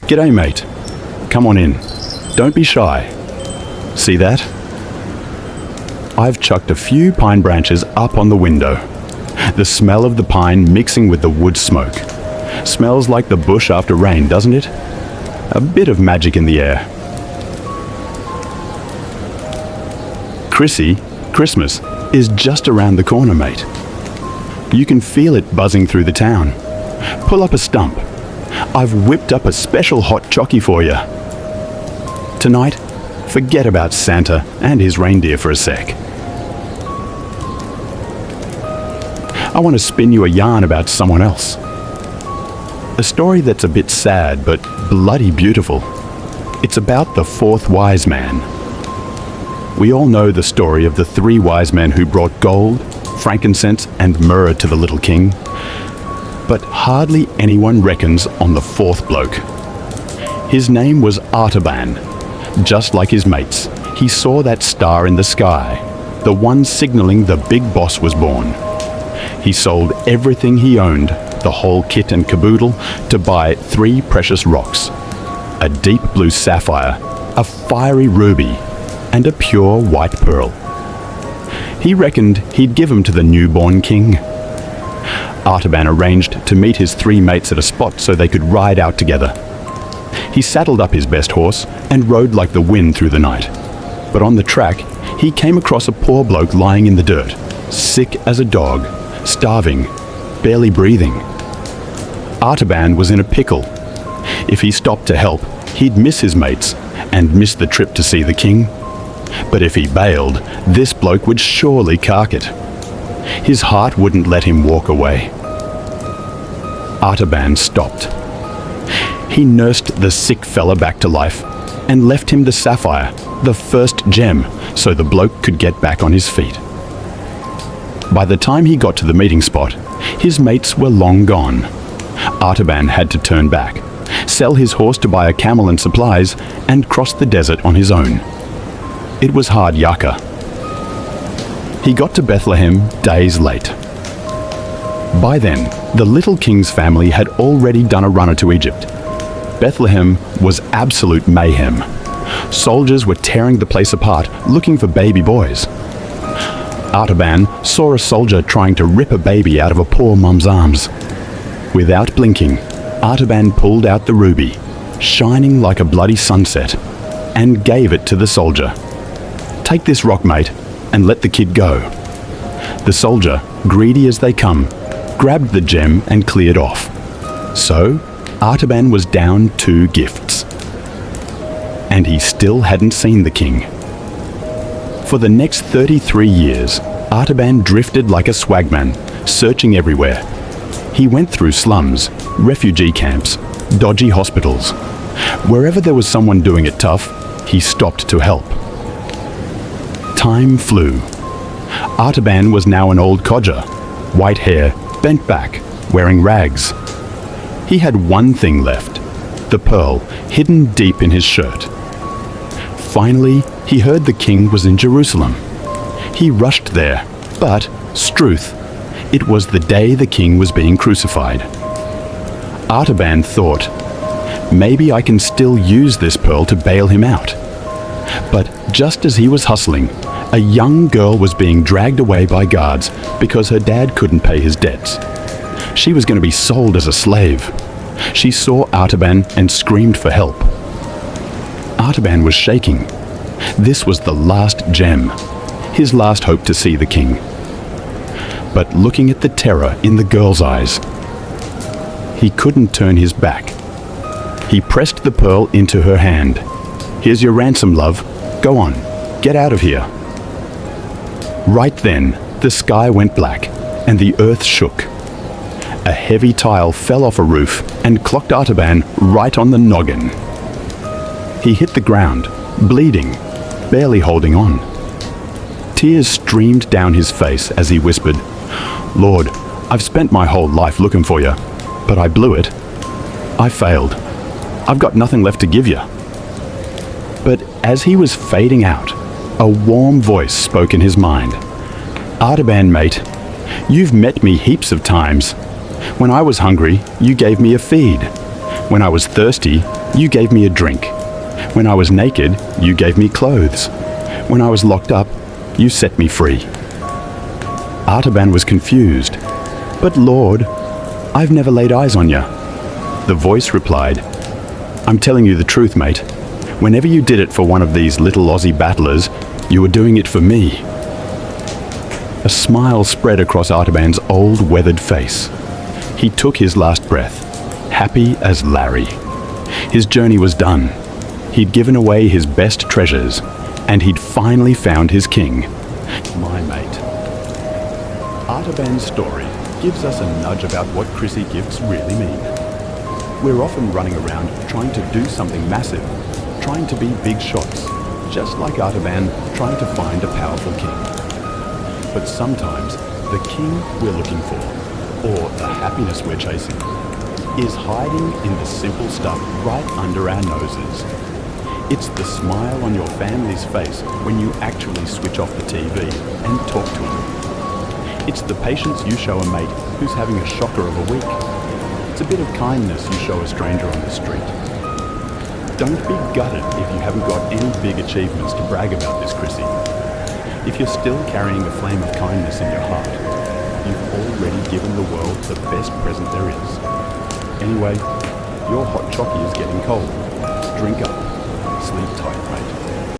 G'day, mate. Come on in. Don't be shy. See that? I've chucked a few pine branches up on the window. The smell of the pine mixing with the wood smoke. Smells like the bush after rain, doesn't it? A bit of magic in the air. Christmas is just around the corner, mate. You can feel it buzzing through the town. Pull up a stump. I've whipped up a special hot chockey for you. Tonight, forget about Santa and his reindeer for a sec. I want to spin you a yarn about someone else. A story that's a bit sad but bloody beautiful. It's about the fourth wise man. We all know the story of the three wise men who brought gold, frankincense and myrrh to the little king. But hardly anyone reckons on the fourth bloke. His name was Artaban. Just like his mates, he saw that star in the sky, the one signaling the big boss was born. He sold everything he owned, the whole kit and caboodle, to buy 3 precious rocks: a deep blue sapphire, a fiery ruby, and a pure white pearl. He reckoned he'd give them to the newborn king. Artaban arranged to meet his 3 mates at a spot so they could ride out together. He saddled up his best horse and rode like the wind through the night. But on the track, he came across a poor bloke lying in the dirt, sick as a dog, starving, barely breathing. Artaban was in a pickle. If he stopped to help, he'd miss his mates and miss the trip to see the king. But if he bailed, this bloke would surely cark it. His heart wouldn't let him walk away. Artaban stopped. He nursed the sick fella back to life and left him the sapphire, the first gem, so the bloke could get back on his feet. By the time he got to the meeting spot, his mates were long gone. Artaban had to turn back, sell his horse to buy a camel and supplies, and cross the desert on his own. It was hard yakka. He got to Bethlehem days late. By then, the little king's family had already done a runner to Egypt. Bethlehem was absolute mayhem. Soldiers were tearing the place apart, looking for baby boys. Artaban saw a soldier trying to rip a baby out of a poor mum's arms. Without blinking, Artaban pulled out the ruby, shining like a bloody sunset, and gave it to the soldier. "Take this rock, mate, and let the kid go." The soldier, greedy as they come, grabbed the gem and cleared off. So, Artaban was down 2 gifts. And he still hadn't seen the king. For the next 33 years, Artaban drifted like a swagman, searching everywhere. He went through slums, refugee camps, dodgy hospitals. Wherever there was someone doing it tough, he stopped to help. Time flew. Artaban was now an old codger, white hair, bent back, wearing rags. He had one thing left, the pearl hidden deep in his shirt. Finally, he heard the king was in Jerusalem. He rushed there, but, struth, it was the day the king was being crucified. Artaban thought, maybe I can still use this pearl to bail him out. But just as he was hustling, a young girl was being dragged away by guards because her dad couldn't pay his debts. She was going to be sold as a slave. She saw Artaban and screamed for help. Artaban was shaking. This was the last gem, his last hope to see the king. But looking at the terror in the girl's eyes, he couldn't turn his back. He pressed the pearl into her hand. "Here's your ransom, love. Go on, get out of here." Right then, the sky went black and the earth shook. A heavy tile fell off a roof and clocked Artaban right on the noggin. He hit the ground, bleeding, barely holding on. Tears streamed down his face as he whispered, "Lord, I've spent my whole life looking for you, but I blew it. I failed. I've got nothing left to give you." But as he was fading out, a warm voice spoke in his mind. "Artaban, mate, you've met me heaps of times. When I was hungry, you gave me a feed. When I was thirsty, You gave me a drink. When I was naked, you gave me clothes. When I was locked up, you set me free. Artaban was confused. But Lord, I've never laid eyes on you. The voice replied, I'm telling you the truth, mate. Whenever you did it for one of these little Aussie battlers, you were doing it for me. A smile spread across Artaban's old, weathered face. He took his last breath, happy as Larry. His journey was done. He'd given away his best treasures, and he'd finally found his king. My mate. Artaban's story gives us a nudge about what Chrissy gifts really mean. We're often running around trying to do something massive, trying to be big shots, just like Artaban trying to find a powerful king. But sometimes the king we're looking for, or the happiness we're chasing, is hiding in the simple stuff right under our noses. It's the smile on your family's face when you actually switch off the TV and talk to them. It's the patience you show a mate who's having a shocker of a week. It's a bit of kindness you show a stranger on the street. Don't be gutted if you haven't got any big achievements to brag about this Chrissy. If you're still carrying a flame of kindness in your heart, you've already given the world the best present there is. Anyway, your hot chocky is getting cold. Drink up. Sleep tight, mate.